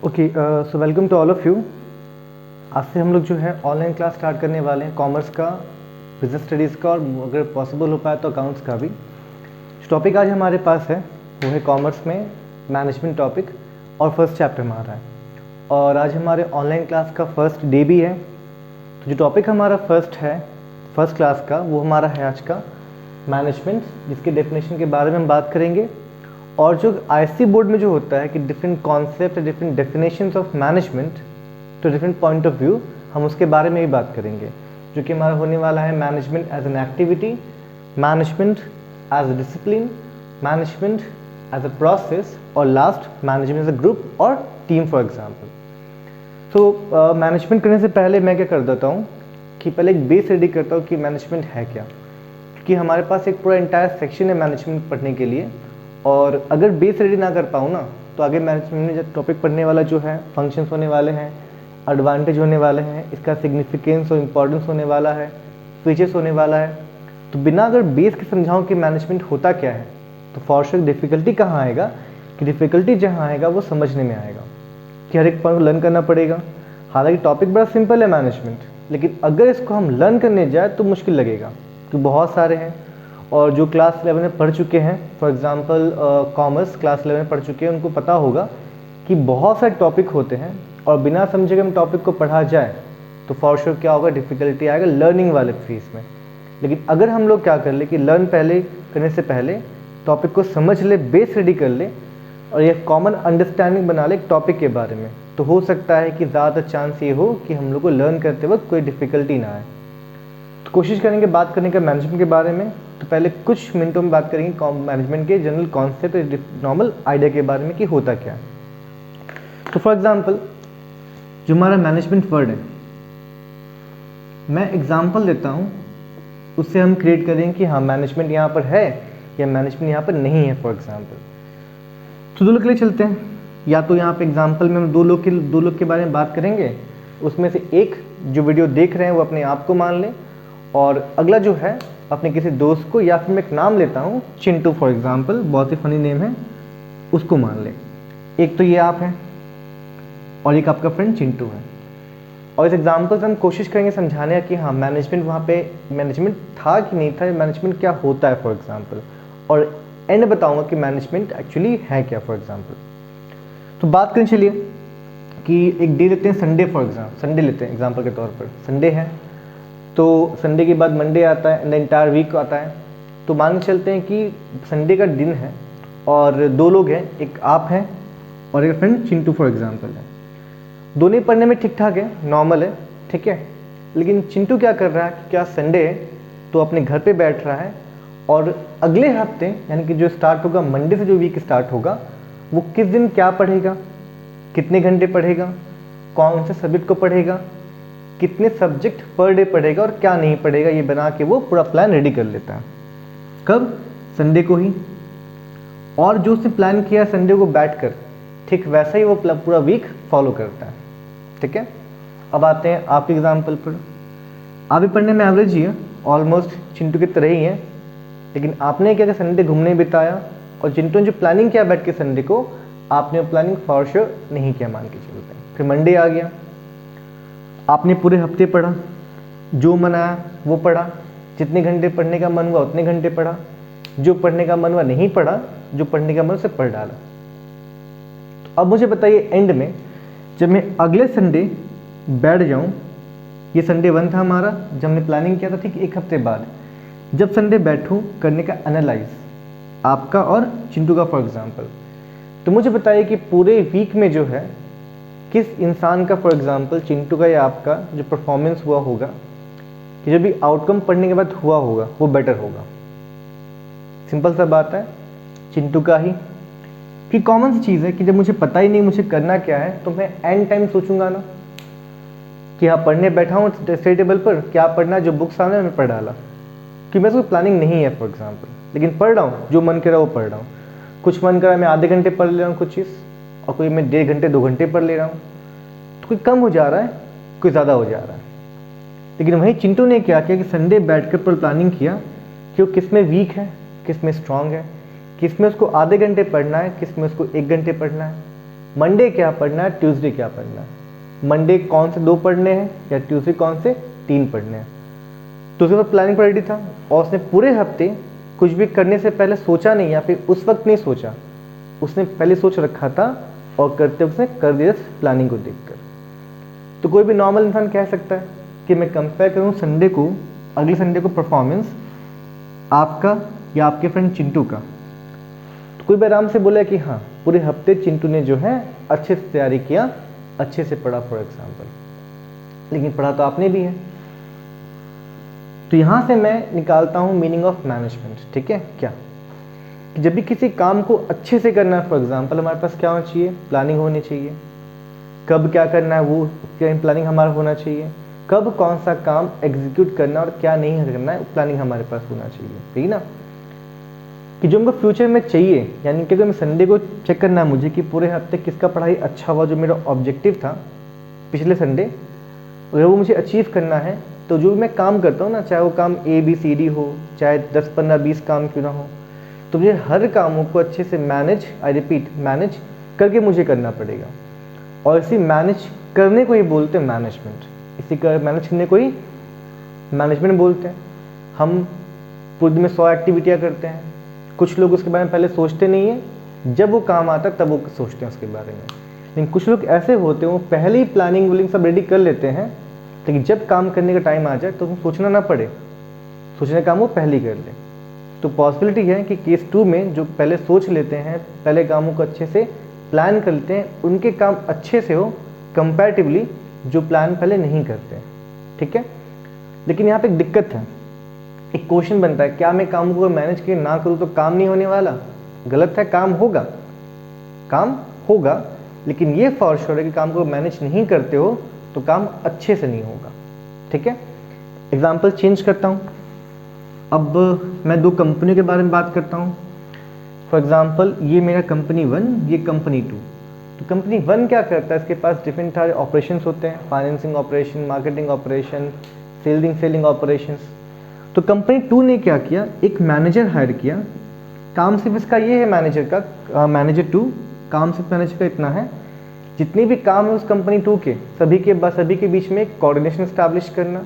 Okay, so welcome to all of you. आज से हम लोग जो है ऑनलाइन क्लास स्टार्ट करने वाले हैं कॉमर्स का, बिजनेस स्टडीज़ का और अगर पॉसिबल हो पाए तो अकाउंट्स का भी। जो टॉपिक आज हमारे पास है वो है कॉमर्स में मैनेजमेंट टॉपिक और फर्स्ट चैप्टर हमारा है। और आज हमारे ऑनलाइन क्लास का फर्स्ट डे भी है। तो जो टॉपिक हमारा फर्स्ट क्लास का वो हमारा है आज का मैनेजमेंट, जिसके डेफिनेशन के बारे में हम बात करेंगे। और जो आईसी बोर्ड में जो होता है कि different concept, different definitions of management to different point of view, हम उसके बारे में भी बात करेंगे। जो कि हमारा होने वाला है management as an activity, management as a discipline, management as a process और last management as a group और टीम फॉर एग्जाम्पल। तो मैनेजमेंट करने से पहले मैं क्या कर देता हूँ कि पहले एक बेस रेडी करता हूँ कि मैनेजमेंट है क्या, क्योंकि हमारे पास एक पूरा इंटायर सेक्शन है मैनेजमेंट पढ़ने के लिए। और अगर बेस रेडी ना कर पाऊँ ना तो आगे मैनेजमेंट में जब टॉपिक पढ़ने वाला जो है फंक्शंस होने वाले हैं, एडवांटेज होने वाले हैं, इसका सिग्निफिकेंस और इम्पोर्टेंस होने वाला है, फीचर्स होने वाला है। तो बिना अगर बेस के समझाऊँ कि मैनेजमेंट होता क्या है तो फॉर श्योर डिफ़िकल्टी कहाँ आएगा, कि डिफ़िकल्टी जहाँ आएगा वो समझने में आएगा कि हर एक पॉइंट लर्न करना पड़ेगा। हालांकि टॉपिक बड़ा सिंपल है मैनेजमेंट, लेकिन अगर इसको हम लर्न करने जाए तो मुश्किल लगेगा, क्योंकि बहुत सारे हैं। और जो क्लास 11 में पढ़ चुके हैं, फॉर एग्जांपल कॉमर्स क्लास 11 में पढ़ चुके हैं, उनको पता होगा कि बहुत सारे टॉपिक होते हैं और बिना समझे हम टॉपिक को पढ़ा जाए तो फॉर श्योर क्या होगा, डिफ़िकल्टी आएगा लर्निंग वाले फेज में। लेकिन अगर हम लोग क्या कर ले कि लर्न पहले करने से पहले टॉपिक को समझ ले, बेस रेडी कर ले और ये कॉमन अंडरस्टैंडिंग बना ले एक टॉपिक के बारे में, तो हो सकता है कि ज़्यादा चांस ये हो कि हम लोग को लर्न करते वक्त कोई डिफ़िकल्टी ना आए। तो कोशिश करेंगे बात करने का मैनेजमेंट के बारे में। तो पहले कुछ मिनटों में बात करेंगे मैनेजमेंट के जनरल कॉन्सेप्ट, नॉर्मल आइडिया के बारे में कि होता क्या है। तो फॉर एग्जांपल जो हमारा मैनेजमेंट वर्ड है, मैं एग्जांपल देता हूँ, उससे हम क्रिएट करेंगे कि हाँ मैनेजमेंट यहाँ पर है या मैनेजमेंट यहाँ पर नहीं है। फॉर एग्जांपल तो दो लोग के लिए चलते हैं, या तो यहाँ पे एग्जांपल में हम दो लोग के बारे में बात करेंगे। उसमें से एक जो वीडियो देख रहे हैं वो अपने आप को मान लें, और अगला जो है अपने किसी दोस्त को, या फिर मैं एक नाम लेता हूँ चिंटू फॉर एग्जांपल, बहुत ही फनी नेम है, उसको मान लें। एक तो ये आप हैं और एक आपका फ्रेंड चिंटू है। और इस एग्जांपल से हम कोशिश करेंगे समझाने की हाँ मैनेजमेंट वहाँ पे मैनेजमेंट था कि नहीं था, मैनेजमेंट क्या होता है फॉर एग्जांपल, और एंड बताऊंगा कि मैनेजमेंट एक्चुअली है क्या फॉर एग्जांपल। तो बात करें चलिए कि एक डे लेते हैं संडे फॉर एग्जाम्पल, संडे लेते हैं एग्जांपल के तौर पर। संडे है तो संडे के बाद मंडे आता है एंड एंटायर वीक आता है। तो मान के चलते हैं कि संडे का दिन है और दो लोग हैं, एक आप हैं और एक फ्रेंड चिंटू फॉर एग्जांपल है। दोनों ही पढ़ने में ठीक ठाक है, नॉर्मल है, ठीक है। लेकिन चिंटू क्या कर रहा है कि क्या संडे है तो अपने घर पे बैठ रहा है और अगले हफ्ते यानी कि जो स्टार्ट होगा मंडे से, जो वीक स्टार्ट होगा, वो किस दिन क्या पढ़ेगा, कितने घंटे पढ़ेगा, कौन से सब्जेक्ट को पढ़ेगा, कितने सब्जेक्ट पर डे पढ़ेगा और क्या नहीं पढ़ेगा, ये बना के वो पूरा प्लान रेडी कर लेता है। कब? संडे को ही। और जो उसने प्लान किया संडे को बैठकर, ठीक वैसा ही वो पूरा वीक फॉलो करता है, ठीक है। अब आते हैं आपके एग्जाम्पल पर। आप भी पढ़ने में एवरेज ही है, ऑलमोस्ट चिंटू की तरह ही है, लेकिन आपने क्या संडे घूमने बिताया और चिंटू ने जो प्लानिंग किया बैठ के संडे को, आपने वो प्लानिंग फॉर श्योर नहीं किया मान के चलते हैं। फिर मंडे आ गया, आपने पूरे हफ्ते पढ़ा, जो मन आया वो पढ़ा, जितने घंटे पढ़ने का मन हुआ उतने घंटे पढ़ा, जो पढ़ने का मन हुआ नहीं पढ़ा, जो पढ़ने का मन उसे पढ़ डाला। तो अब मुझे बताइए एंड में जब मैं अगले संडे बैठ जाऊं, ये संडे 1 था हमारा जब हमने प्लानिंग किया था, ठीक एक हफ्ते बाद जब संडे बैठूं करने का एनालाइज आपका और चिंटू का फॉर एग्जांपल, तो मुझे बताइए कि पूरे वीक में जो है किस इंसान का फॉर एग्जांपल चिंटू का या आपका जो परफॉर्मेंस हुआ होगा, कि जो भी आउटकम पढ़ने के बाद हुआ होगा वो बेटर होगा। सिंपल सा बात है, चिंटू का ही। कि कॉमन सी चीज़ है कि जब मुझे पता ही नहीं मुझे करना क्या है तो मैं एंड टाइम सोचूंगा ना कि हाँ पढ़ने बैठा हूँ स्टडी टेबल पर, क्या पढ़ना है, जो बुक सामने मैं पढ़ डाला, कि मेरे को प्लानिंग नहीं है फॉर एग्जांपल, लेकिन पढ़ रहा हूँ, जो मन कर रहा है वो पढ़ रहा हूँ। कुछ मन कर रहा है मैं आधे घंटे पढ़ ले रहा हूँ कुछ चीज़, और कोई मैं 1.5 घंटे 2 घंटे पढ़ ले रहा हूँ, तो कोई कम हो जा रहा है, कोई ज़्यादा हो जा रहा है। लेकिन वहीं चिंटू ने क्या किया कि संडे बैठकर पर प्लानिंग किया कि वो किस में वीक है, किस में स्ट्रांग है, किस में उसको आधे घंटे पढ़ना है, किस में उसको 1 घंटे पढ़ना है, मंडे क्या पढ़ना है, ट्यूसडे क्या पढ़ना है, मंडे कौन से 2 पढ़ने हैं या ट्यूसडे कौन से 3 पढ़ने हैं। तो उसके बाद प्लानिंग रेडी था और उसने पूरे हफ्ते कुछ भी करने से पहले सोचा नहीं या फिर उस वक्त नहीं सोचा, उसने पहले सोच रखा था और करते उसने कर दिया प्लानिंग को देखकर। तो कोई भी नॉर्मल इंसान कह सकता है कि मैं कंपेयर करूँ संडे को, अगले संडे को परफॉर्मेंस आपका या आपके फ्रेंड चिंटू का, तो कोई भी आराम से बोला कि हाँ पूरे हफ्ते चिंटू ने जो है अच्छे से तैयारी किया, अच्छे से पढ़ा फॉर एग्जाम्पल, लेकिन पढ़ा तो आपने भी है। तो यहाँ से मैं निकालता हूँ मीनिंग ऑफ मैनेजमेंट। ठीक है, क्या कि जब भी किसी काम को अच्छे से करना है, फॉर एग्जाम्पल हमारे पास क्या होना चाहिए, प्लानिंग होनी चाहिए, कब क्या करना है वो प्लानिंग हमारा होना चाहिए, कब कौन सा काम एग्जीक्यूट करना और क्या नहीं करना है प्लानिंग हमारे पास होना चाहिए। ठीक है ना, कि जो हमको फ्यूचर में चाहिए, यानी कि अगर मैं संडे को चेक करना है मुझे कि पूरे हफ्ते किसका पढ़ाई अच्छा हुआ, जो मेरा ऑब्जेक्टिव था पिछले संडे, अगर वो मुझे अचीव करना है तो जो मैं काम करता हूँ ना, चाहे वो काम ABCD हो, चाहे 10 15 20 काम क्यों ना हो, तो मुझे हर कामों को अच्छे से मैनेज, आई रिपीट मैनेज करके मुझे करना पड़ेगा। और इसी मैनेज करने को ही बोलते हैं मैनेजमेंट, इसी का मैनेज करने को ही मैनेजमेंट बोलते हैं। हम पूरे दिन में 100 एक्टिविटियाँ करते हैं, कुछ लोग उसके बारे में पहले सोचते नहीं है, जब वो काम आता है तब वो सोचते हैं उसके बारे में। लेकिन कुछ लोग ऐसे होते हैं वो पहले ही प्लानिंग व्लिंग सब रेडी कर लेते हैं, लेकिन जब काम करने का टाइम आ जाए तो सोचना ना पड़े, सोचने का काम वो पहले ही कर ले। तो पॉसिबिलिटी है कि केस 2 में जो पहले सोच लेते हैं, पहले कामों को अच्छे से प्लान कर लेते हैं, उनके काम अच्छे से हो कंपैरेटिवली जो प्लान पहले नहीं करते हैं। ठीक है, लेकिन यहाँ पे एक दिक्कत है, एक क्वेश्चन बनता है, क्या मैं काम को मैनेज के ना करूँ तो काम नहीं होने वाला? गलत है, काम होगा, काम होगा, लेकिन ये फॉर श्योर है कि काम को मैनेज नहीं करते हो तो काम अच्छे से नहीं होगा। ठीक है, एग्जाम्पल चेंज करता हूँ, अब मैं 2 कंपनियों के बारे में बात करता हूँ। फॉर एग्जाम्पल ये मेरा कंपनी 1, ये कंपनी 2। तो कंपनी 1 क्या करता है, इसके पास डिफरेंट सारे ऑपरेशन होते हैं, financing operation, marketing operation, selling operations. तो कंपनी 2 ने क्या किया, एक मैनेजर हायर किया, काम सिर्फ इसका ये है मैनेजर का, मैनेजर 2 काम सिर्फ मैनेजर का इतना है, जितने भी काम है उस कंपनी 2 के सभी के बीच में कोऑर्डिनेशन स्टैब्लिश करना,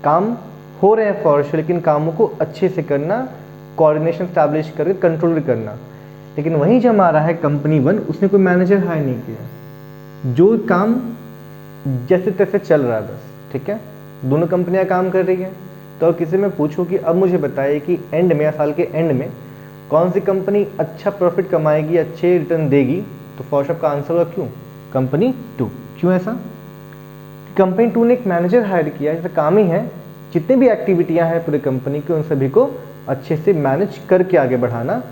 काम हो रहे हैं फॉर श्योर, लेकिन कामों को अच्छे से करना, कोऑर्डिनेशन स्टैब्लिश करके कंट्रोल करना। लेकिन वहीं जो हमारा है कंपनी 1, उसने कोई मैनेजर हायर नहीं किया, जो काम जैसे तैसे चल रहा है बस। ठीक है, दोनों कंपनियां काम कर रही हैं। तो और किसी में पूछूं कि अब मुझे बताइए कि एंड में या साल के एंड में कौन सी कंपनी अच्छा प्रॉफिट कमाएगी, अच्छे रिटर्न देगी, तो फॉर श्योर का आंसर होगा क्यों, कंपनी 2। क्यों ऐसा? कंपनी 2 ने एक मैनेजर हायर किया, जैसा काम ही है जितनी भी एक्टिविटियां हैं पूरे कंपनी के उन सभी को अच्छे से मैनेज करके आगे बढ़ाना।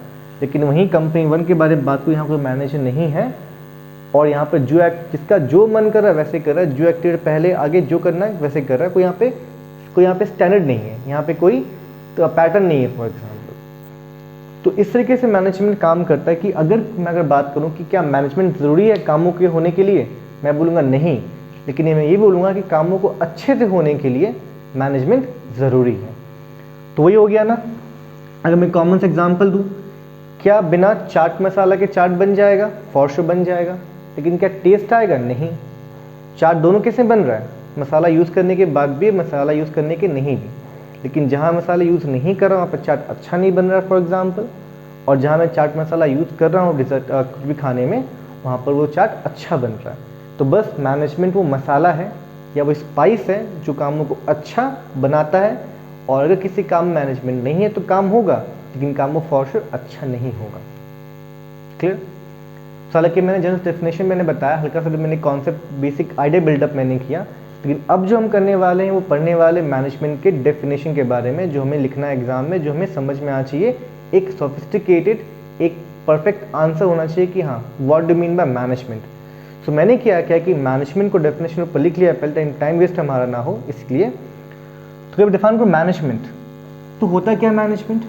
लेकिन वहीं कंपनी 1 के बारे में बात को, यहाँ कोई मैनेजर नहीं है और यहाँ पर जिसका जो मन कर रहा है वैसे कर रहा है, जो एक्टिविटी पहले आगे जो करना है वैसे कर रहा है, कोई यहाँ पे स्टैंडर्ड नहीं है, यहाँ पे कोई तो पैटर्न नहीं है फॉर एग्जाम्पल। तो इस तरीके से मैनेजमेंट काम करता है कि मैं बात करूँ कि क्या मैनेजमेंट ज़रूरी है कामों के होने के लिए, मैं बोलूँगा नहीं, लेकिन मैं ये बोलूँगा कि कामों को अच्छे से होने के लिए मैनेजमेंट ज़रूरी है। तो वही हो गया ना, अगर मैं कॉमन से एग्जाम्पल दूँ, क्या बिना चाट मसाला के चाट बन जाएगा? फॉर श्योर बन जाएगा, लेकिन क्या टेस्ट आएगा? नहीं। चाट दोनों कैसे बन रहा है, मसाला यूज़ करने के बाद भी, मसाला यूज़ करने के नहीं भी। लेकिन जहाँ मसाला यूज़ नहीं कर रहा हूँ वहाँ पर चाट अच्छा नहीं बन रहा है फॉर एग्जांपल, और जहाँ मैं चाट मसाला यूज़ कर रहा हूँ डिज़र्ट कुछ भी खाने में, वहाँ पर वो चाट अच्छा बन रहा है। तो बस मैनेजमेंट वो मसाला है या वो स्पाइस है जो कामों को अच्छा बनाता है, और अगर किसी काम में मैनेजमेंट नहीं है तो काम होगा, लेकिन काम वो फॉर श्योर अच्छा नहीं होगा। क्लियर? हालांकि मैंने जनरल डेफिनेशन मैंने बताया, हल्का सा मैंने कॉन्सेप्ट बेसिक आइडिया बिल्डअप मैंने किया, लेकिन अब जो हम करने वाले हैं वो पढ़ने वाले मैनेजमेंट के डेफिनेशन के बारे में, जो हमें लिखना है एग्जाम में, जो हमें समझ में आना चाहिए, एक सोफिस्टिकेटेड, एक परफेक्ट आंसर होना चाहिए कि हाँ what do mean by management. So मैंने क्या कि मैनेजमेंट को डेफिनेशन ऊपर लिख लिया पहले, टाइम वेस्ट हमारा ना हो इसलिए। तो जब डिफाइन करो मैनेजमेंट, तो होता क्या मैनेजमेंट?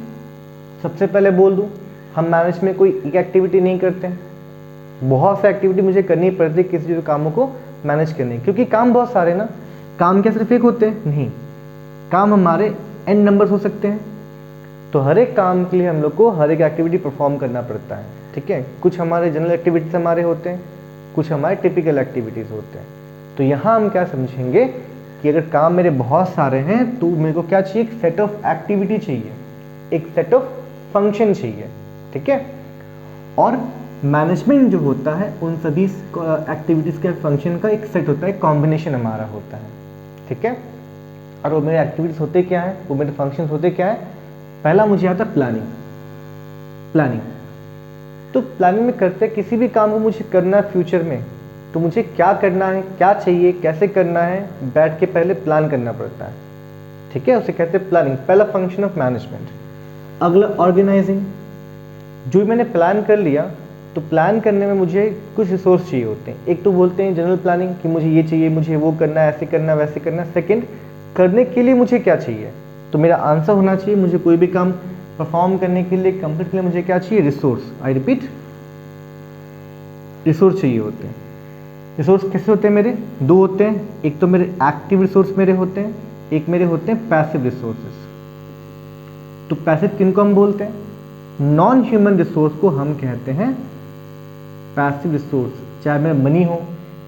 सबसे पहले बोल दूँ, हम मैनेजमेंट में कोई एक एक्टिविटी नहीं करते हैं, बहुत सी एक्टिविटी मुझे करनी पड़ती है किसी भी कामों को मैनेज करने, क्योंकि काम बहुत सारे ना, काम क्या सिर्फ एक होते हैं? नहीं, काम हमारे n नंबर्स हो सकते हैं। तो हर एक काम के लिए हम लोग को हर एक एक्टिविटी परफॉर्म करना पड़ता है। ठीक है, कुछ हमारे जनरल एक्टिविटीज हमारे होते हैं, कुछ हमारे टिपिकल एक्टिविटीज़ होते हैं। तो यहाँ हम क्या समझेंगे कि अगर काम मेरे बहुत सारे हैं तो मेरे को क्या चाहिए, एक सेट ऑफ एक्टिविटी चाहिए, एक सेट ऑफ फंक्शन चाहिए, ठीक है। और मैनेजमेंट जो होता है उन सभी एक्टिविटीज़ के फंक्शन का एक सेट होता है, कॉम्बिनेशन हमारा होता है, ठीक है। और वो मेरे एक्टिविटीज़ होते क्या है, वो मेरे फंक्शंस होते क्या है। पहला मुझे आता है प्लानिंग। तो प्लानिंग में करते हैं किसी भी काम को मुझे करना है फ्यूचर में, तो मुझे क्या करना है, क्या चाहिए, कैसे करना है, बैठ के पहले प्लान करना पड़ता है, ठीक है। उसे कहते हैं प्लानिंग, पहला फंक्शन ऑफ मैनेजमेंट। अगला ऑर्गेनाइजिंग। जो मैंने प्लान कर लिया तो प्लान करने में मुझे कुछ रिसोर्स चाहिए होते हैं। एक तो बोलते हैं जनरल प्लानिंग कि मुझे ये चाहिए, मुझे वो करना है, ऐसे करना, वैसे करना। सेकंड, करने के लिए मुझे क्या चाहिए, तो मेरा आंसर होना चाहिए मुझे कोई भी काम परफॉर्म करने के लिए, कंप्लीट के लिए मुझे क्या चाहिए, रिसोर्स। आई रिपीट, रिसोर्स चाहिए होते हैं। रिसोर्स कैसे होते हैं मेरे, दो होते हैं। एक तो मेरे एक्टिव रिसोर्स मेरे होते हैं, एक मेरे होते हैं पैसिव रिसोर्सेस। तो पैसिव किनको हम बोलते हैं, नॉन ह्यूमन रिसोर्स को हम कहते हैं पैसिव रिसोर्स। चाहे मेरा मनी हो,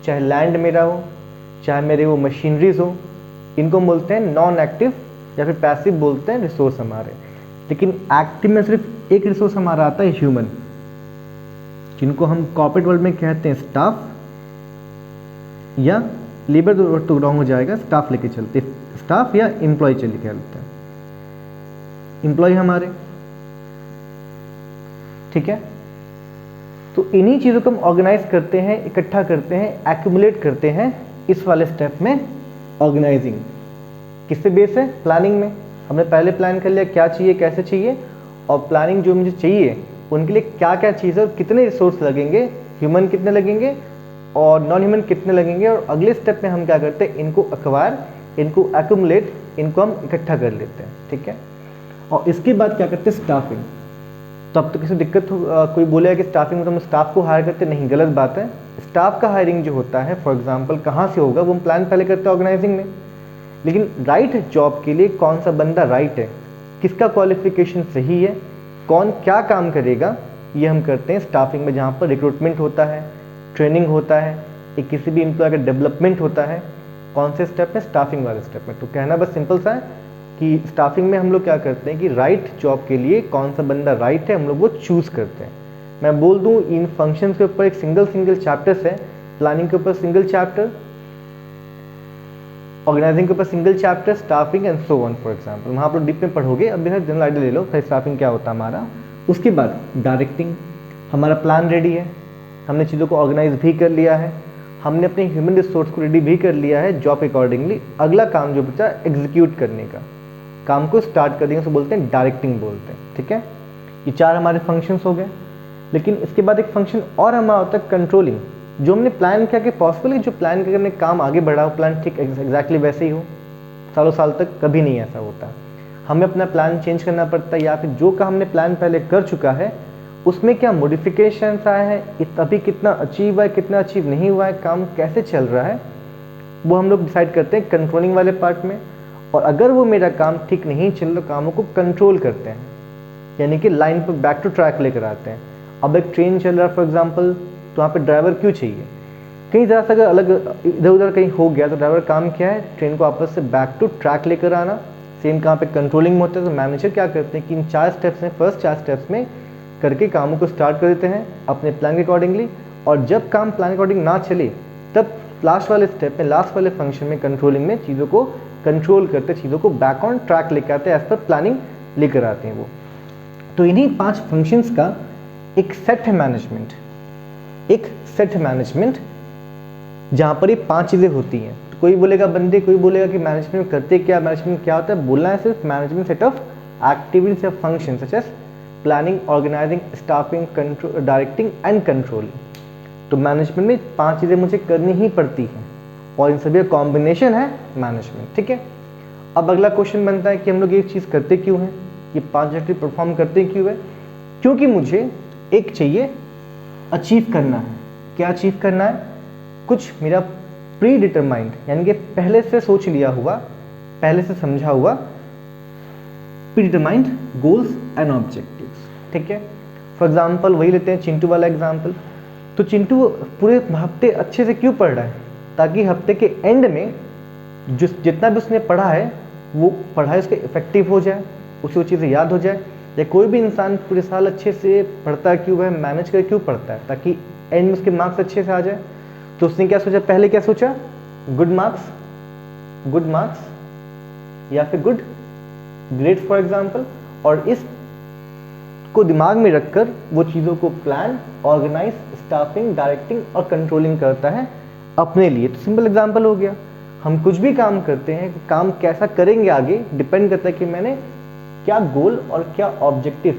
चाहे लैंड मेरा हो, चाहे मेरे वो मशीनरीज हो, इनको हम बोलते हैं नॉन एक्टिव या फिर पैसिव बोलते हैं रिसोर्स हमारे। लेकिन एक्टिव में सिर्फ एक रिसोर्स हमारा आता है, ह्यूमन, जिनको हम कॉर्पोरेट वर्ल्ड में कहते हैं स्टाफ, या लेबर तो रॉन्ग हो जाएगा, स्टाफ लेके चलते, स्टाफ या एम्प्लॉय चल के चलते हैं, एम्प्लॉय हमारे, ठीक है। तो इन्हीं चीज़ों को हम ऑर्गेनाइज करते हैं, इकट्ठा करते हैं, एक्यूमुलेट करते हैं इस वाले स्टेप में, ऑर्गेनाइजिंग। किससे बेस है, प्लानिंग में। हमने पहले प्लान कर लिया क्या चाहिए, कैसे चाहिए, और प्लानिंग जो मुझे चाहिए उनके लिए क्या क्या चीज़ है और कितने रिसोर्स लगेंगे, ह्यूमन कितने लगेंगे और नॉन ह्यूमन कितने लगेंगे। और अगले स्टेप में हम क्या करते हैं, इनको अक्वायर, इनको एक्यूमुलेट, इनको हम इकट्ठा कर लेते हैं, ठीक है। और इसके बाद क्या करते हैं, स्टाफिंग। तो अब तो किसी दिक्कत हो, कोई बोलेगा कि स्टाफिंग में तो हम स्टाफ को हायर करते, नहीं, गलत बात है। स्टाफ का हायरिंग जो होता है फॉर एग्जांपल कहाँ से होगा, वो हम प्लान पहले करते हैं ऑर्गेनाइजिंग में। लेकिन राइट जॉब के लिए कौन सा बंदा राइट है, किसका क्वालिफिकेशन सही है, कौन क्या काम करेगा, ये हम करते हैं स्टाफिंग में, जहाँ पर रिक्रूटमेंट होता है, ट्रेनिंग होता है, एक किसी भी एम्प्लॉय का डेवलपमेंट होता है। कौन से स्टेप में, स्टाफिंग वाले स्टेप में। तो कहना बस सिंपल सा है कि स्टाफिंग में हम लोग क्या करते हैं कि राइट जॉब के लिए कौन सा बंदा राइट है हम लोग वो चूज़ करते हैं। मैं बोल दूं इन फंक्शंस के ऊपर एक सिंगल चैप्टर्स है, प्लानिंग के ऊपर सिंगल चैप्टर, ऑर्गेनाइजिंग के ऊपर single chapter, staffing and so on. For example वहाँ आप लोग डीप में पढ़ोगे, अभी जनरल आइडिया ले लो स्टाफिंग क्या होता है हमारा। उसके बाद डायरेक्टिंग, हमारा प्लान रेडी है, हमने चीज़ों को ऑर्गेनाइज भी कर लिया है, हमने अपने ह्यूमन रिसोर्स को रेडी भी कर लिया है जॉब अकॉर्डिंगली। अगला काम जो बचा एग्जीक्यूट करने का, काम को स्टार्ट कर देंगे, उसको बोलते हैं डायरेक्टिंग बोलते हैं, ठीक है। ये चार हमारे फंक्शंस हो गए। लेकिन इसके बाद एक फंक्शन और हमारा होता है कंट्रोलिंग। जो हमने प्लान किया कि पॉसिबल है जो प्लान करके हमने काम आगे बढ़ा हो, प्लान ठीक एग्जैक्टली वैसे ही हो, सालों साल तक कभी नहीं ऐसा होता। हमें अपना प्लान चेंज करना पड़ता है, या फिर जो काम हमने प्लान पहले कर चुका है उसमें क्या मॉडिफिकेशन आए हैं, अभी कितना अचीव हुआ है, कितना अचीव नहीं हुआ है, काम कैसे चल रहा है, वो हम लोग डिसाइड करते हैं कंट्रोलिंग वाले पार्ट में। और अगर वो मेरा काम ठीक नहीं चल रहा, कामों को कंट्रोल करते हैं, यानी कि लाइन पर बैक टू ट्रैक लेकर आते हैं। अब एक ट्रेन चल रहा है फॉर एग्जांपल, तो वहाँ पे ड्राइवर क्यों चाहिए, कहीं ज़रा सा अगर अलग इधर उधर कहीं हो गया तो ड्राइवर काम क्या है, ट्रेन को आपस से बैक टू ट्रैक लेकर आना। सेम कहाँ पे कंट्रोलिंग में होता है, तो मैनेजर क्या करते हैं कि इन 4 स्टेप्स में, फर्स्ट 4 स्टेप्स में करके कामों को स्टार्ट कर देते हैं अपने प्लान के अकॉर्डिंगली। और जब काम प्लान के अकॉर्डिंग ना चले तब लास्ट वाले स्टेप में, लास्ट वाले फंक्शन में, कंट्रोलिंग में चीज़ों को कंट्रोल करते, चीज़ों को बैक ऑन ट्रैक लेकर आते हैं, एज पर प्लानिंग लेकर आते हैं वो। तो इन्हीं 5 फंक्शंस का एक सेट है मैनेजमेंट, एक सेट है मैनेजमेंट, जहाँ पर ये 5 चीज़ें होती हैं। तो कोई बोलेगा बंदे, कोई बोलेगा कि मैनेजमेंट करते क्या, मैनेजमेंट क्या होता है, बोलना है सिर्फ मैनेजमेंट सेट ऑफ एक्टिविटीज या function such as planning, organizing, staffing, control, directing and controlling. तो मैनेजमेंट में 5 चीज़ें मुझे करनी ही पड़ती हैं और इन सभी का कॉम्बिनेशन है मैनेजमेंट, ठीक है। अब अगला क्वेश्चन बनता है कि हम लोग ये चीज़ करते क्यों हैं, ये 5 एक्टिविटी परफॉर्म करते क्यों है। क्योंकि मुझे एक चाहिए अचीव करना है। क्या अचीव करना है, कुछ मेरा प्री डिटरमाइंड, यानी कि पहले से सोच लिया हुआ, पहले से समझा हुआ pre determined goals and objectives, ठीक है। फॉर एग्जाम्पल वही लेते हैं चिंटू वाला एग्जाम्पल। तो चिंटू पूरे हफ्ते अच्छे से क्यों पढ़ रहा है? ताकि हफ्ते के एंड में जितना भी उसने पढ़ा है वो पढ़ाई उसके इफेक्टिव हो जाए, उसे वो चीज़ें याद हो जाए। या कोई भी इंसान पूरे साल अच्छे से पढ़ता है क्यों, वह मैनेज कर क्यों पढ़ता है? ताकि एंड में उसके मार्क्स अच्छे से आ जाए। तो उसने क्या सोचा, पहले क्या सोचा, गुड मार्क्स या फिर गुड ग्रेड्स फॉर एग्जाम्पल। और इस को दिमाग में रखकर वो चीज़ों को प्लान, ऑर्गेनाइज, स्टाफिंग, डायरेक्टिंग और कंट्रोलिंग करता है अपने लिए। तो सिंपल एग्जाम्पल हो गया, हम कुछ भी काम करते हैं, काम कैसा करेंगे आगे डिपेंड करता है कि मैंने क्या गोल और क्या ऑब्जेक्टिव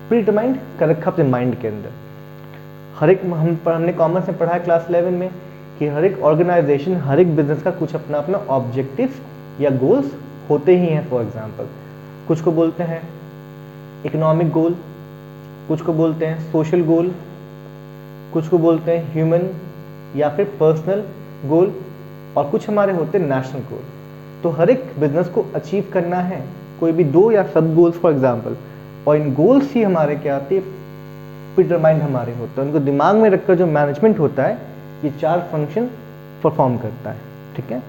प्रीडिटरमाइंड कर रखा अपने माइंड के अंदर। हर एक हमने कॉमर्स में पढ़ा है क्लास 11 में कि हर एक ऑर्गेनाइजेशन, हर एक बिजनेस का कुछ अपना अपना ऑब्जेक्टिव या गोल्स होते ही हैं। फॉर एग्जांपल कुछ को बोलते हैं इकोनॉमिक गोल, कुछ को बोलते हैं सोशल गोल, कुछ को बोलते हैं ह्यूमन या फिर पर्सनल गोल, और कुछ हमारे होते हैं नेशनल गोल। तो हर एक बिजनेस को अचीव करना है, कोई भी 2 या सब गोल्स फॉर एग्जांपल, और इन गोल्स ही हमारे क्या आते हैं, प्रीडिटरमाइंड हमारे होते हैं। उनको दिमाग में रखकर जो मैनेजमेंट होता है ये 4 फंक्शन परफॉर्म करता है। ठीक है,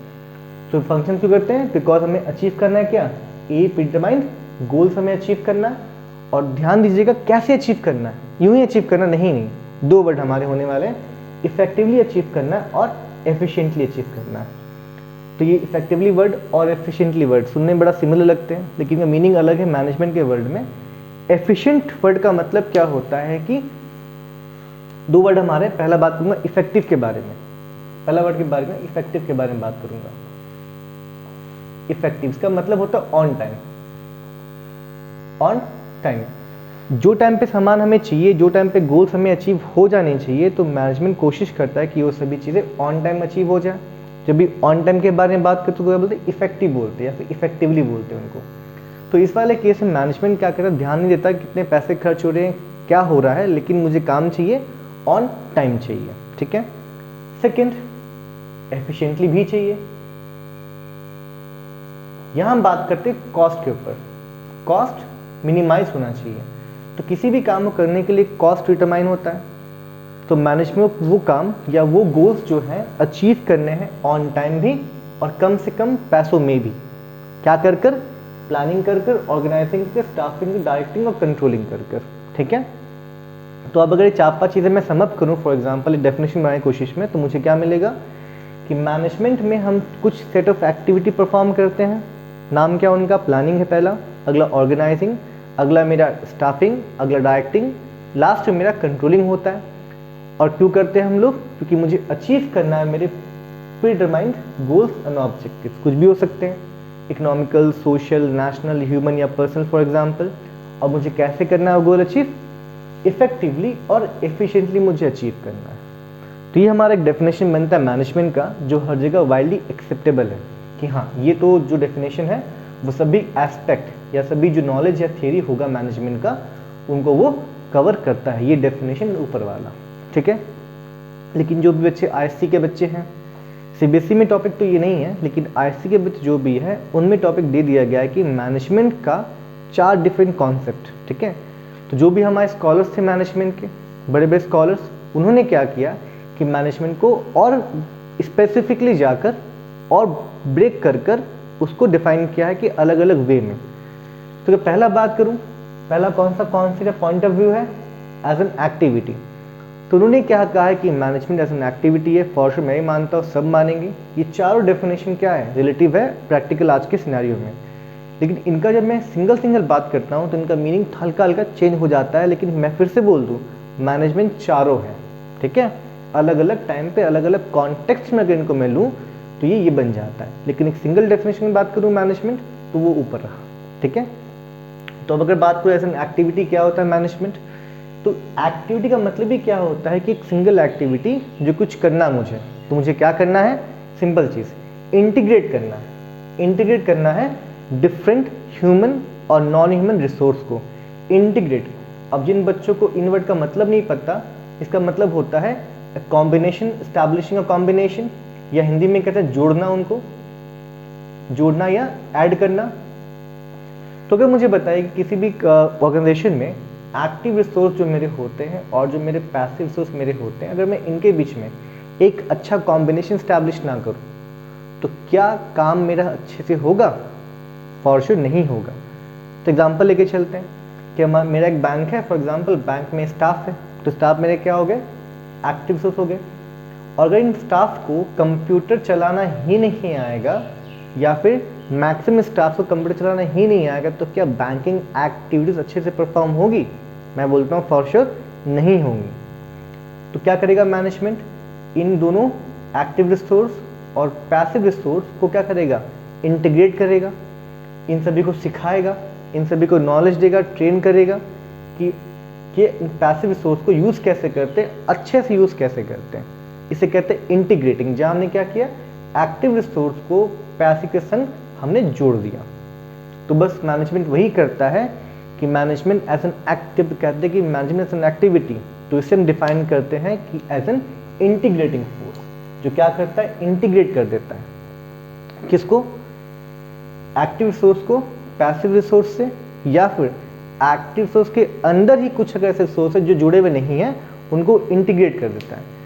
तो फंक्शन क्यों करते हैं, बिकॉज हमें अचीव करना है क्या, ए प्रीडिटरमाइंड गोल्स हमें अचीव करना है। और ध्यान दीजिएगा कैसे अचीव करना है, यूं ही अचीव करना नहीं, 2 वर्ड हमारे होने वाले हैं, इफेक्टिवली अचीव करना है और एफिशिएंटली अचीव करना है। तो ये इफेक्टिवली वर्ड और एफिशिएंटली वर्ड सुनने में बड़ा सिमिलर लगते हैं, लेकिन इनका मीनिंग अलग है मैनेजमेंट के वर्ड में। एफिशिएंट वर्ड का मतलब क्या होता है कि 2 वर्ड हमारे, पहला बात करूंगा इफेक्टिव के बारे में, पहला वर्ड के बारे में इफेक्टिव के बारे में बात करूंगा। इफेक्टिव का मतलब होता है ऑन टाइम। ऑन टाइम, जो टाइम पे सामान हमें चाहिए, जो टाइम पे गोल्स हमें अचीव हो जाने चाहिए, तो मैनेजमेंट कोशिश करता है कि वो सभी चीज़ें ऑन टाइम अचीव हो जाए। जब भी ऑन टाइम के बारे में बात करते तो बोलते इफेक्टिव बोलते हैं या फिर इफेक्टिवली बोलते हैं उनको। तो इस वाले केस में मैनेजमेंट क्या करता है, ध्यान नहीं देता कितने पैसे खर्च हो रहे हैं, क्या हो रहा है, लेकिन मुझे काम चाहिए, ऑन टाइम चाहिए। ठीक है, सेकेंड एफिशिएंटली भी चाहिए। यहां हम बात करते हैं कॉस्ट के ऊपर, कॉस्ट मिनिमाइज होना चाहिए। तो किसी भी काम को करने के लिए कॉस्ट डिटरमाइन होता है। तो मैनेजमेंट वो काम या वो गोल्स जो है अचीव करने हैं ऑन टाइम भी और कम से कम पैसों में भी, क्या कर कर, प्लानिंग कर कर, ऑर्गेनाइजिंग कर, स्टाफिंग, डायरेक्टिंग और कंट्रोलिंग कर कर। ठीक है, तो अब अगर ये 4-5 चीज़ें मैं समअप करूँ, फॉर एग्जांपल एक डेफिनेशन बनाने की कोशिश में, तो मुझे क्या मिलेगा कि मैनेजमेंट में हम कुछ सेट ऑफ एक्टिविटी परफॉर्म करते हैं। नाम क्या उनका, प्लानिंग है पहला, अगला ऑर्गेनाइजिंग, अगला मेरा स्टाफिंग, अगला डायरेक्टिंग, लास्ट में मेरा कंट्रोलिंग होता है। और क्यों करते हैं हम लोग, क्योंकि मुझे अचीव करना है मेरे प्रीडिटरमाइंड गोल्स एंड ऑब्जेक्टिव्स, कुछ भी हो सकते हैं, इकोनॉमिकल, सोशल, नेशनल, ह्यूमन या पर्सनल फॉर एग्जांपल। और मुझे कैसे करना है गोल अचीव, इफेक्टिवली और एफिशिएंटली मुझे अचीव करना है। तो ये हमारा एक डेफिनेशन बनता है मैनेजमेंट का, जो हर जगह वाइडली एक्सेप्टेबल है कि हाँ ये तो जो डेफिनेशन है वो सभी एस्पेक्ट या सभी जो नॉलेज या थियरी होगा मैनेजमेंट का उनको वो कवर करता है, ये डेफिनेशन ऊपर वाला। ठीक है, लेकिन जो भी बच्चे आईएससी के बच्चे हैं, सीबीएसई में टॉपिक तो ये नहीं है, लेकिन आईएससी के बच्चे जो भी है उनमें टॉपिक दे दिया गया है कि मैनेजमेंट का 4 डिफरेंट कॉन्सेप्ट। ठीक है, तो जो भी हमारे स्कॉलर्स थे मैनेजमेंट के, बड़े बड़े स्कॉलर्स, उन्होंने क्या किया कि मैनेजमेंट को और स्पेसिफिकली जाकर और ब्रेक कर कर उसको डिफाइन किया है कि अलग अलग वे में। तो पहला बात करूं, पहला कौन सा कॉन्सेप्ट पॉइंट ऑफ व्यू है, एज एन एक्टिविटी। तो उन्होंने क्या कहा है कि मैनेजमेंट एज एन एक्टिविटी है, फॉर श्योर मैं ही मानता हूँ, सब मानेंगे। ये चारों डेफिनेशन क्या है, रिलेटिव है, प्रैक्टिकल आज के सिनेरियो में। लेकिन इनका जब मैं सिंगल सिंगल बात करता हूँ तो इनका मीनिंग हल्का हल्का चेंज हो जाता है। लेकिन मैं फिर से बोल दूँ, मैनेजमेंट चारों है। ठीक है, अलग अलग टाइम पे अलग अलग कॉन्टेक्स्ट में अगर इनको मैं लूँ तो ये बन जाता है। लेकिन एक सिंगल डेफिनेशन में बात करूँ मैनेजमेंट तो वो ऊपर रहा। ठीक है, तो अब अगर बात करूँ एज एन एक्टिविटी क्या होता है मैनेजमेंट, तो एक्टिविटी का मतलब ही क्या होता है कि एक सिंगल एक्टिविटी जो कुछ करना मुझे, तो मुझे क्या करना है, सिंपल चीज़, इंटीग्रेट करना है। इंटीग्रेट करना है डिफरेंट ह्यूमन और नॉन ह्यूमन रिसोर्स को इंटीग्रेट। अब जिन बच्चों को इन वर्ड का मतलब नहीं पता, इसका मतलब होता है कॉम्बिनेशन, एस्टैब्लिशिंग अ कॉम्बिनेशन, या हिंदी में कहते हैं जोड़ना, उनको जोड़ना या ऐड करना। तो अगर मुझे बताइए कि किसी भी ऑर्गेनाइजेशन में एक्टिव रिसोर्स जो मेरे होते हैं और जो मेरे पैसिव रिसोर्स मेरे होते हैं, अगर मैं इनके बीच में एक अच्छा कॉम्बिनेशन स्टैब्लिश ना करूँ तो क्या काम मेरा अच्छे से होगा? फॉर श्योर नहीं होगा। तो एग्जांपल लेके चलते हैं कि मेरा एक बैंक है, फॉर एग्जांपल बैंक में स्टाफ है, तो स्टाफ मेरे क्या हो गए? एक्टिव रिसोर्स हो गए। और अगर इन स्टाफ को कंप्यूटर चलाना ही नहीं आएगा या फिर मैक्सिमम स्टाफ को कंप्यूटर चलाना ही नहीं आएगा तो क्या बैंकिंग एक्टिविटीज अच्छे से परफॉर्म होगी? मैं बोलता हूँ फॉर श्योर नहीं होंगी। तो क्या करेगा मैनेजमेंट? इन दोनों एक्टिव रिसोर्स और पैसिव रिसोर्स को क्या करेगा? इंटीग्रेट करेगा, इन सभी को सिखाएगा, इन सभी को नॉलेज देगा, ट्रेन करेगा कि पैसिव रिसोर्स को यूज़ कैसे करते हैं, अच्छे से यूज़ कैसे करते हैं। इसे कहते हैं इंटीग्रेटिंग। जहाँ हमने क्या किया? एक्टिव रिसोर्स को पैसिव के संग हमने जोड़ दिया। तो बस मैनेजमेंट वही करता है कि मैनेजमेंट एज एन एक्टिव, कहते हैं कि मैनेजमेंट एज एन एक्टिविटी, तो इसे हम डिफाइन करते हैं कि एज एन इंटीग्रेटिंग फोर्स, जो क्या करता है? इंटीग्रेट कर देता है। किसको? एक्टिव रिसोर्स को पैसिव रिसोर्स से, या फिर एक्टिव रिसोर्स के अंदर ही कुछ अगर ऐसे रिसोर्स है जो जुड़े हुए नहीं हैं उनको इंटीग्रेट कर देता है।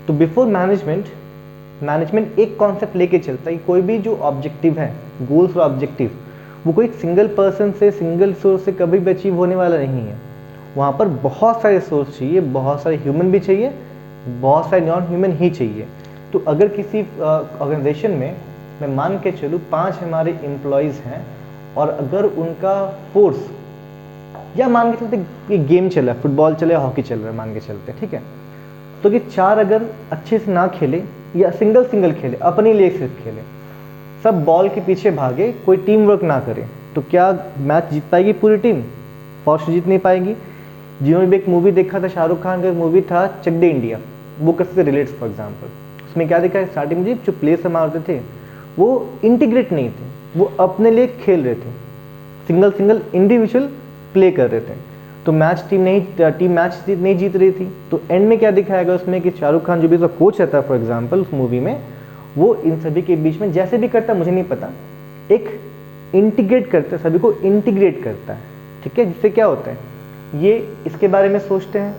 तो बिफोर मैनेजमेंट एक कॉन्सेप्ट लेके चलता है कि कोई भी जो ऑब्जेक्टिव है, गोल्स और ऑब्जेक्टिव, वो कोई सिंगल पर्सन से, सिंगल रिसोर्स से कभी भी अचीव होने वाला नहीं है। वहाँ पर बहुत सारे रिसोर्स चाहिए, बहुत सारे ह्यूमन भी चाहिए, बहुत सारे नॉन ह्यूमन ही चाहिए। तो अगर किसी ऑर्गेनाइजेशन में मैं मान के चलूँ 5 हमारे एम्प्लॉयज़ हैं और अगर उनका फोर्स, या मान के चलते कि गेम चल रहा है, फुटबॉल चल रहा है, हॉकी चल रहा है, मान के चलते, ठीक है, तो कि 4 अगर अच्छे से ना खेले या सिंगल खेले, अपने लिए सिर्फ खेले, सब बॉल के पीछे भागे, कोई टीम वर्क ना करे, तो क्या मैच जीत पाएगी पूरी टीम? फर्स्ट जीत नहीं पाएगी। जिन्होंने भी एक मूवी देखा था, शाहरुख खान का मूवी था चक दे इंडिया, वो कैसे रिलेट्स, फॉर एग्जाम्पल उसमें क्या देखा है? स्टार्टिंग में जो प्लेयर्स मारते थे वो इंटीग्रेट नहीं थे, वो अपने लिए खेल रहे थे, सिंगल इंडिविजुअल प्ले कर रहे थे, तो टीम मैच नहीं जीत रही थी। तो एंड में क्या दिखाएगा उसमें कि शाहरुख खान जो भी उसका कोच रहता है फॉर एग्जांपल उस मूवी में, वो इन सभी के बीच में जैसे भी करता है मुझे नहीं पता, एक इंटीग्रेट करता है, सभी को इंटीग्रेट करता है, ठीक है। जिससे क्या होता है, ये इसके बारे में सोचते हैं,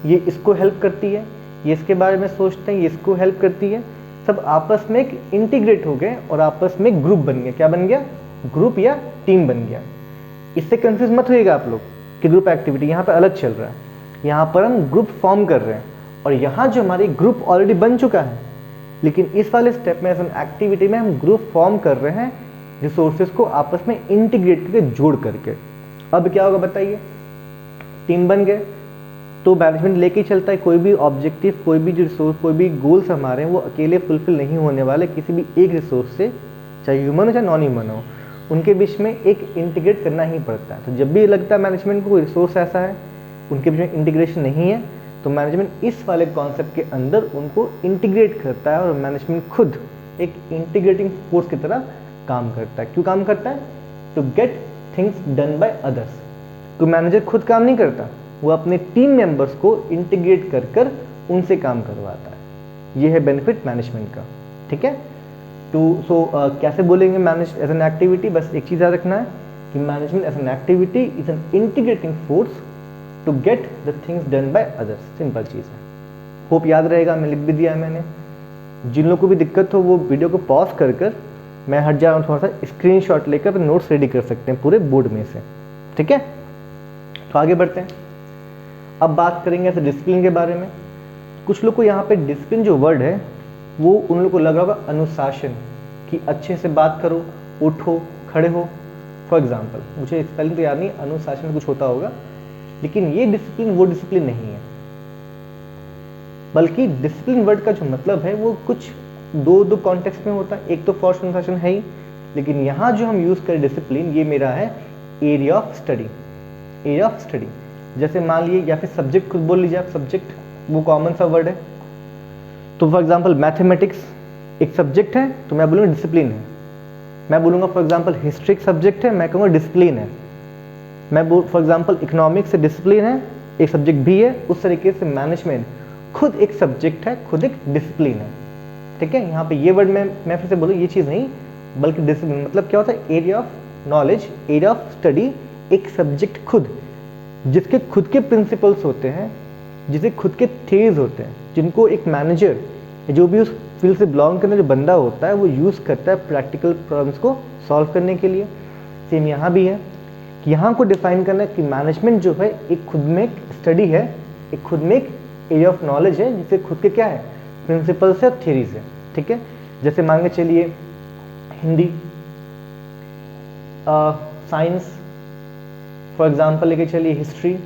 ये इसको हेल्प करती है, ये इसके बारे में सोचते हैं, ये इसको हेल्प करती है, सब आपस में एक इंटीग्रेट हो गए और आपस में ग्रुप बन गया। क्या बन गया? ग्रुप या टीम बन गया। इससे कंफ्यूज मत होइएगा आप लोग कि ग्रुप एक्टिविटी यहाँ पर अलग चल रहा है, यहाँ पर हम ग्रुप फॉर्म कर रहे हैं और यहाँ जो हमारी ग्रुप ऑलरेडी बन चुका है, लेकिन इस वाले स्टेप में एज एन एक्टिविटी में हम ग्रुप फॉर्म कर रहे हैं रिसोर्सेज को आपस में इंटीग्रेट करके जोड़ करके। अब क्या होगा बताइए? टीम बन गए तो मैनेजमेंट लेके चलता है, कोई भी ऑब्जेक्टिव, कोई भी जो रिसोर्स, कोई भी गोल्स हमारे हैं वो अकेले फुलफिल नहीं होने वाले किसी भी एक रिसोर्स से, चाहे ह्यूमन हो चाहे नॉन ह्यूमन हो, उनके बीच में एक इंटीग्रेट करना ही पड़ता है। तो जब भी लगता है मैनेजमेंट को कोई रिसोर्स ऐसा है उनके बीच में इंटीग्रेशन नहीं है, तो मैनेजमेंट इस वाले कॉन्सेप्ट के अंदर उनको इंटीग्रेट करता है और मैनेजमेंट खुद एक इंटीग्रेटिंग फोर्स की तरह काम करता है। क्यों काम करता है? To get things done by others. तो मैनेजर खुद काम नहीं करता, वो अपने टीम मेंबर्स को इंटीग्रेट कर कर उनसे काम करवाता है। ये है बेनिफिट मैनेजमेंट का, ठीक है। तो कैसे बोलेंगे मैनेज एज एन एक्टिविटी? बस एक चीज़ याद रखना है कि management as an activity is an integrating force to get the things done by others. Simple चीज़ है, होप याद रहेगा। मैं लिख भी दिया है मैंने। जिन लोगों को भी दिक्कत हो वो वीडियो को पॉज कर कर, मैं हट जा रहा हूँ, थोड़ा सा स्क्रीनशॉट लेकर अपने नोट्स रेडी कर सकते हैं पूरे बोर्ड में से, ठीक है। तो आगे बढ़ते हैं। अब बात करेंगे ऐसे डिसिप्लिन के बारे में। कुछ लोग को यहाँ पे डिसिप्लिन जो वर्ड है वो उन लोगों को लग रहा होगा अनुशासन, कि अच्छे से बात करो, उठो, खड़े हो। फॉर एग्जाम्पल, मुझे स्पेलिंग तो याद नहीं, अनुशासन कुछ होता होगा, लेकिन ये डिसिप्लिन वो डिसिप्लिन नहीं है। बल्कि डिसिप्लिन वर्ड का जो मतलब है वो कुछ दो कॉन्टेक्स्ट में होता है। एक तो फॉर्स अनुशासन है ही, लेकिन यहाँ जो हम यूज़ करें डिसिप्लिन, ये मेरा है area of study. Area of study जैसे मान लिए, या फिर सब्जेक्ट खुद बोल लीजिए आप, सब्जेक्ट वो कॉमन सा वर्ड है। तो फॉर एग्जांपल मैथमेटिक्स एक सब्जेक्ट है तो मैं बोलूँगा डिसिप्लिन है। मैं बोलूँगा फॉर एग्जांपल हिस्ट्री एक सब्जेक्ट है, मैं कहूँगा डिसिप्लिन है। मैं फॉर एग्जांपल इकोनॉमिक्स से डिसिप्लिन है, एक सब्जेक्ट भी है। उस तरीके से मैनेजमेंट खुद एक सब्जेक्ट है, खुद एक डिसिप्लिन है, ठीक है। यहाँ पे ये वर्ड मैं फिर से बोलूँ, ये चीज़ नहीं, बल्कि डिसिप्लिन मतलब क्या होता है? Area of knowledge, area of study, एक सब्जेक्ट खुद, जिसके खुद के प्रिंसिपल्स होते हैं, जिसके खुद के थेरीज होते हैं, जिनको एक मैनेजर जो भी उस फील्ड से बिलोंग करने जो बंदा होता है वो यूज़ करता है प्रैक्टिकल प्रॉब्लम्स को सॉल्व करने के लिए। सेम यहाँ भी है कि यहाँ को डिफाइन करना है कि मैनेजमेंट जो है एक खुद में एक स्टडी है, एक खुद में एक एरिया ऑफ नॉलेज है, जिससे खुद के क्या है प्रिंसिपल्स है और थेरीज है। ठीक है, जैसे मान के चलिए हिंदी, साइंस फॉर एग्जांपल लेके चलिए, हिस्ट्री,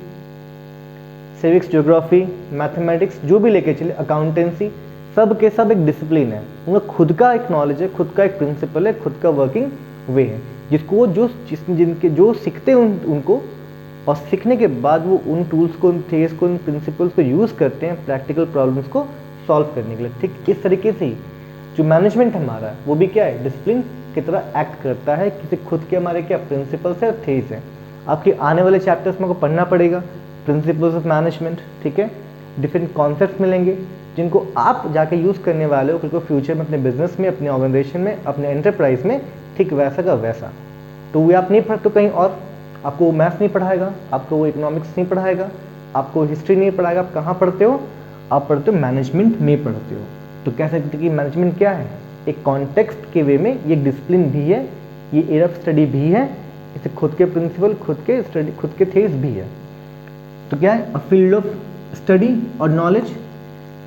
सिविक्स, ज्योग्राफी, मैथमेटिक्स, जो भी लेके चलिए, अकाउंटेंसी, सब के सब एक डिसिप्लिन है, उनका खुद का एक नॉलेज है, खुद का एक प्रिंसिपल है, खुद का वर्किंग वे है, जिसको वो जिनके जो सीखते हैं उनको, और सीखने के बाद वो उन टूल्स को, उन थेरीज को, उन प्रिंसिपल्स को यूज़ करते हैं प्रैक्टिकल प्रॉब्लम्स को सॉल्व करने के लिए। ठीक इस तरीके से ही जो मैनेजमेंट हमारा है वो भी क्या है, डिसिप्लिन की तरह एक्ट करता है, किसी खुद के हमारे क्या प्रिंसिपल्स है और थेरीज हैं। आपके आने वाले चैप्टर्स में आपको पढ़ना पड़ेगा प्रिंसिपल्स ऑफ मैनेजमेंट। ठीक है, डिफरेंट कॉन्सेप्ट्स मिलेंगे जिनको आप जाके यूज़ करने वाले हो क्योंकि फ्यूचर में अपने बिजनेस में, अपने ऑर्गेनाइजेशन में, अपने एंटरप्राइज में ठीक वैसा का वैसा। तो वो आप नहीं पढ़ते कहीं और, आपको वो मैथ्स नहीं पढ़ाएगा, आपको वो इकोनॉमिक्स नहीं पढ़ाएगा, आपको हिस्ट्री नहीं पढ़ाएगा। आप कहाँ पढ़ते हो, आप पढ़ते हो मैनेजमेंट में पढ़ते हो। तो कह सकते कि मैनेजमेंट क्या है, एक कॉन्टेक्स्ट के वे में ये डिसिप्लिन भी है, ये एरिया ऑफ स्टडी भी है, इसे खुद के प्रिंसिपल, खुद के स्टडी, खुद के थेरीज भी है। तो क्या है, अ फील्ड ऑफ स्टडी और knowledge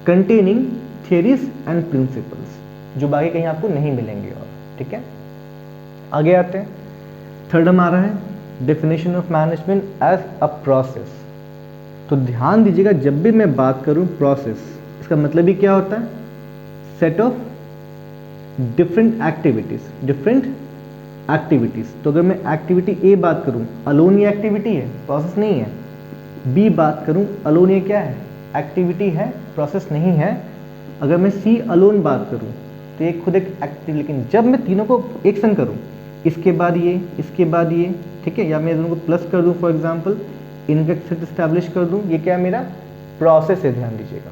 containing theories and principles, जो बाकी कहीं आपको नहीं मिलेंगे। और ठीक है, आगे आते हैं। थर्ड हमारा है definition of management as a process. तो ध्यान दीजिएगा, जब भी मैं बात करूं प्रोसेस, इसका मतलब ही क्या होता है, सेट ऑफ डिफरेंट एक्टिविटीज। तो अगर मैं एक्टिविटी ए बात करूं, अलोन ये एक्टिविटी है, प्रोसेस नहीं है। बी बात करूं, अलोन ये क्या है, एक्टिविटी है, प्रोसेस नहीं है। अगर मैं सी अलोन बात करूं तो ये खुद एक एक्टिविटी, लेकिन जब मैं तीनों को एक संग करूं, इसके बाद ये, इसके बाद ये, ठीक है, या मैं दोनों को प्लस कर दूं, फॉर एग्जांपल इनका सेट एस्टैब्लिश कर दूं, ये क्या है, मेरा प्रोसेस है। ध्यान दीजिएगा,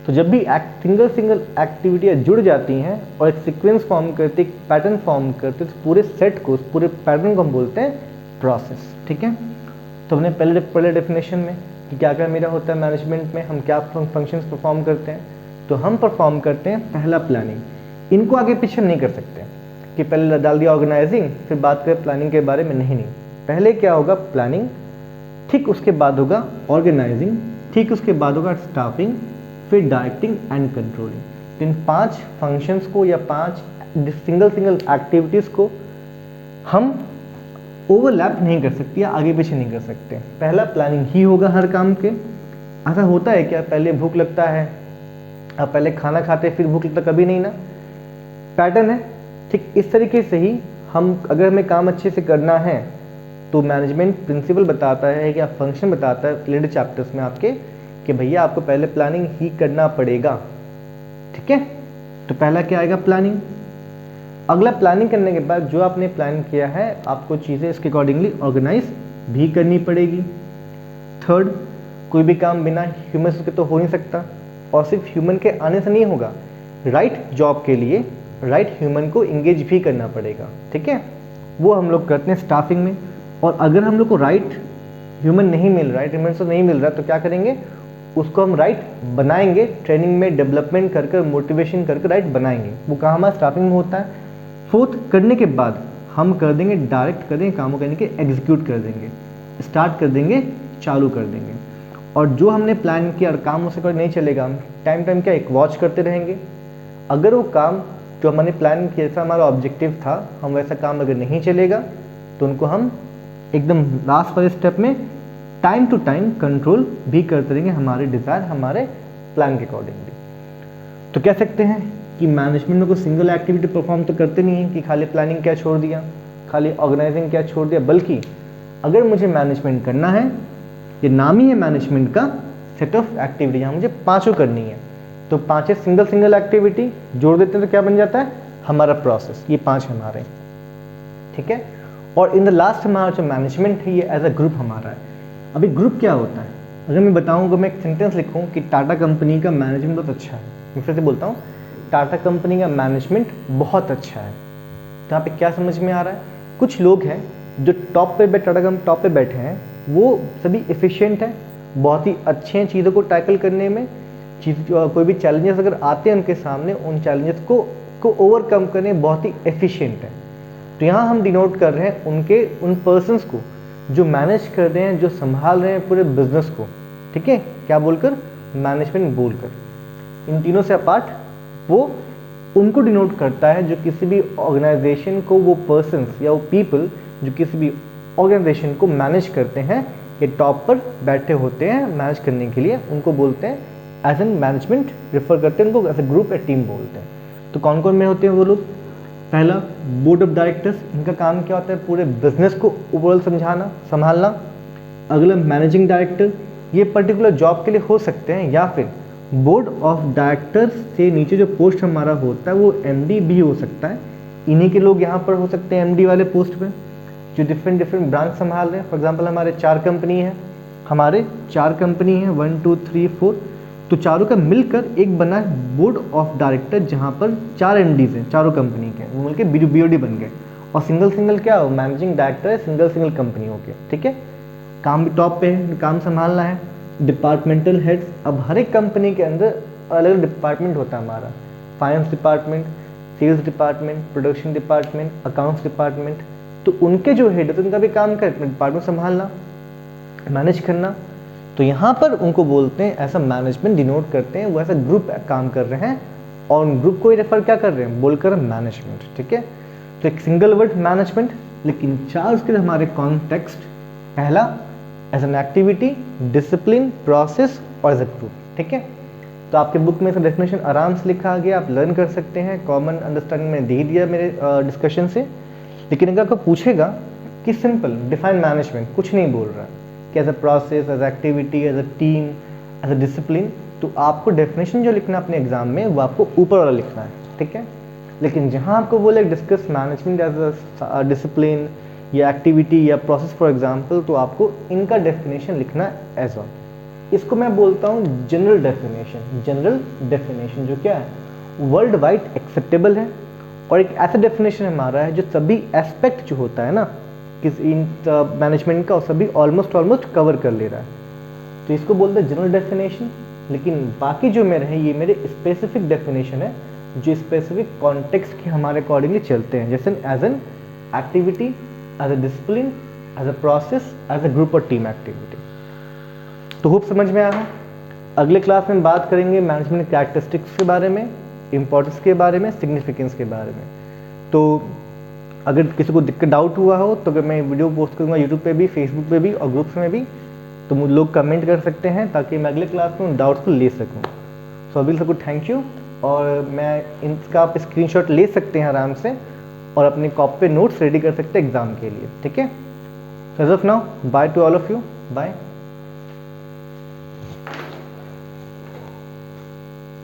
तो जब भी सिंगल एक्टिविटियाँ जुड़ जाती हैं और एक सीक्वेंस फॉर्म करती, एक पैटर्न फॉर्म करते, तो पूरे सेट को, पूरे पैटर्न को हम बोलते हैं प्रोसेस। ठीक है, तो हमने पहले डेफिनेशन में कि क्या क्या मेरा होता है मैनेजमेंट में, हम क्या फंक्शंस परफॉर्म करते हैं। तो हम परफॉर्म करते हैं पहला प्लानिंग, इनको आगे पीछे नहीं कर सकते कि पहले डाल दिया ऑर्गेनाइजिंग फिर बात करें प्लानिंग के बारे में, नहीं। पहले क्या होगा, प्लानिंग, ठीक उसके बाद होगा ऑर्गेनाइजिंग, ठीक उसके बाद होगा स्टाफिंग, फिर डायरेक्टिंग एंड कंट्रोलिंग। तो इन 5 फंक्शंस को या 5 सिंगल एक्टिविटीज़ को हम ओवरलैप नहीं कर सकते या आगे पीछे नहीं कर सकते। पहला प्लानिंग ही होगा हर काम के। ऐसा होता है क्या, पहले भूख लगता है, अब पहले खाना खाते फिर भूख लगता, कभी नहीं ना, पैटर्न है। ठीक इस तरीके से ही हम, अगर हमें काम अच्छे से करना है तो मैनेजमेंट प्रिंसिपल बताता है कि आप फंक्शन बताता है रिलेटेड चैप्टर्स में आपके कि भैया आपको पहले प्लानिंग ही करना पड़ेगा। ठीक है, तो पहला क्या आएगा, प्लानिंग। अगला प्लानिंग करने के बाद जो आपने प्लान किया है आपको चीज़ें इसके अकॉर्डिंगली ऑर्गेनाइज भी करनी पड़ेगी। थर्ड, कोई भी काम बिना ह्यूमन के तो हो नहीं सकता, और सिर्फ ह्यूमन के आने से नहीं होगा, राइट जॉब के लिए राइट ह्यूमन को इंगेज भी करना पड़ेगा। ठीक है, वो हम लोग करते हैं स्टाफिंग में। और अगर हम लोग को राइट ह्यूमन नहीं मिल रहा है, ह्यूमन से नहीं मिल रहा, तो क्या करेंगे, उसको हम राइट बनाएंगे, ट्रेनिंग में डेवलपमेंट कर कर, मोटिवेशन करके राइट बनाएंगे। वो काम हमारा स्टाफिंग में होता है। फोर्थ, करने के बाद हम कर देंगे, डायरेक्ट कर देंगे, कामों करने के एग्जीक्यूट कर देंगे, स्टार्ट कर देंगे, चालू कर देंगे। और जो हमने प्लान किया और काम उससे कोई नहीं चलेगा, हम टाइम क्या एक वॉच करते रहेंगे। अगर वो काम जो हमने प्लान किया, जैसा हमारा ऑब्जेक्टिव था, हम वैसा काम अगर नहीं चलेगा तो उनको हम एकदम लास्ट वाले स्टेप में टाइम टू टाइम कंट्रोल भी करते रहेंगे, हमारे डिज़ायर, हमारे प्लान के अकॉर्डिंगली। तो कह सकते हैं कि मैनेजमेंट में कोई सिंगल एक्टिविटी परफॉर्म तो करते नहीं है कि खाली प्लानिंग क्या छोड़ दिया, खाली ऑर्गेनाइजिंग क्या छोड़ दिया, बल्कि अगर मुझे मैनेजमेंट करना है, ये नाम ही है मैनेजमेंट का, सेट ऑफ एक्टिविटी, यहाँ मुझे 5 करनी है। तो 5 सिंगल एक्टिविटी जोड़ देते हैं तो क्या बन जाता है, हमारा प्रोसेस। ये 5 हमारे, ठीक है। और इन द लास्ट हमारा जो मैनेजमेंट है, ये एज अ ग्रुप हमारा है। अभी ग्रुप क्या होता है, अगर मैं बताऊँ, अगर मैं एक सेंटेंस लिखूँ कि टाटा कंपनी का मैनेजमेंट बहुत अच्छा है, मैं फिर से बोलता हूँ, टाटा कंपनी का मैनेजमेंट बहुत अच्छा है, तो यहाँ पे क्या समझ में आ रहा है, कुछ लोग हैं जो टॉप पे टाटा टॉप पे बैठे हैं, वो सभी एफिशिएंट हैं, बहुत ही अच्छे हैं चीज़ों को टैकल करने में। कोई भी चैलेंजेस अगर आते हैं उनके सामने, उन चैलेंजेस को ओवरकम करने बहुत ही एफिशिएंट है। तो यहाँ हम डिनोट कर रहे हैं उन पर्सन्स को जो मैनेज कर रहे हैं, जो संभाल रहे हैं पूरे बिजनेस को, ठीक है, क्या बोलकर, मैनेजमेंट बोलकर। इन तीनों से अपार्ट वो उनको डिनोट करता है जो किसी भी ऑर्गेनाइजेशन को, वो पर्सन्स या वो पीपल जो किसी भी ऑर्गेनाइजेशन को मैनेज करते हैं, ये टॉप पर बैठे होते हैं मैनेज करने के लिए, उनको बोलते हैं एज एन मैनेजमेंट रेफर करते हैं, उनको एज ए ग्रुप या टीम बोलते हैं। तो कौन कौन में होते हैं वो लोग? पहला बोर्ड ऑफ डायरेक्टर्स, इनका काम क्या होता है, पूरे बिजनेस को ओवरऑल संभालना। अगला मैनेजिंग डायरेक्टर, ये पर्टिकुलर जॉब के लिए हो सकते हैं, या फिर बोर्ड ऑफ डायरेक्टर्स से नीचे जो पोस्ट हमारा होता है वो एमडी भी हो सकता है। इन्हीं के लोग यहाँ पर हो सकते हैं एमडी वाले पोस्ट पे, जो डिफरेंट ब्रांच संभाल रहे हैं। फॉर एग्जांपल हमारे 4 कंपनी है, 1 2 3 4, तो चारों का मिलकर एक बना है बोर्ड ऑफ डायरेक्टर, जहाँ पर 4 एमडीज हैं चारों कंपनी के, वो मिलकर बीओडी बन गए। और सिंगल क्या हो, मैनेजिंग डायरेक्टर है सिंगल कंपनी हो गया, ठीक है। काम भी टॉप पे है, काम संभालना है। डिपार्टमेंटल हेड्स, अब हर एक कंपनी के अंदर अलग अलग डिपार्टमेंट होता है हमारा, finance department, sales department, production department, accounts department. तो उनके जो हेड है तो उनका भी काम क्या है, डिपार्टमेंट संभालना, मैनेज करना। तो यहाँ पर उनको बोलते हैं, ऐसा मैनेजमेंट डिनोट करते हैं, वो ऐसा ग्रुप काम कर रहे हैं और उन ग्रुप को ही रेफर क्या कर रहे हैं, बोलकर मैनेजमेंट, ठीक है। तो एक सिंगल वर्ड मैनेजमेंट, लेकिन 4 उसके लिए हमारे कॉन्टेक्स्ट, पहला as an activity, discipline, process और एज ए ग्रुप, ठीक है। तो आपके बुक में इसका डेफिनेशन आराम से लिखा गया, आप लर्न कर सकते हैं, कॉमन अंडरस्टैंडिंग में दे दिया मेरे डिस्कशन से। लेकिन अगर आपको पूछेगा कि सिंपल डिफाइन मैनेजमेंट, कुछ नहीं बोल रहा है कि as a process, as activity, as a team, as a discipline, तो आपको डेफिनेशन जो लिखना है अपने एग्जाम में वो आपको ऊपर वाला लिखना है, ठीक है। लेकिन जहाँ आपको बोले discuss management as a discipline या एक्टिविटी या प्रोसेस फॉर एग्जाम्पल, तो आपको इनका डेफिनेशन लिखना है एज ऑन। इसको मैं बोलता हूँ जनरल डेफिनेशन जो क्या है, वर्ल्ड वाइड एक्सेप्टेबल है, और एक ऐसा डेफिनेशन हमारा है जो सभी एस्पेक्ट जो होता है ना किसी मैनेजमेंट का, और सभी ऑलमोस्ट कवर कर ले रहा है। तो इसको बोलते हैं जनरल डेफिनेशन। लेकिन बाकी जो मेरे हैं ये मेरे स्पेसिफिक डेफिनेशन है जो स्पेसिफिक कॉन्टेक्स्ट के हमारे अकॉर्डिंगली चलते हैं, जैसे as an activity, as a discipline, as a process, as a group और टीम एक्टिविटी। तो होप समझ में आया। अगले क्लास में बात करेंगे मैनेजमेंट कैरेक्टरिस्टिक्स के बारे में, इंपॉर्टेंस के बारे में, सिग्निफिकेंस के बारे में। तो अगर किसी को दिक्कत डाउट हुआ हो तो अगर मैं वीडियो पोस्ट करूँगा यूट्यूब पे भी, फेसबुक पे भी और ग्रुप्स में भी, तो मुझे लोग कमेंट कर सकते हैं ताकि मैं अगले क्लास में उन डाउट्स को ले सकूँ। सो अभी सबको थैंक यू, और मैं इनका आप स्क्रीनशॉट ले सकते हैं आराम से और अपने कॉपी पे नोट्स रेडी कर सकते हैं एग्जाम के लिए, ठीक है। So as of now, bye to all of you, bye.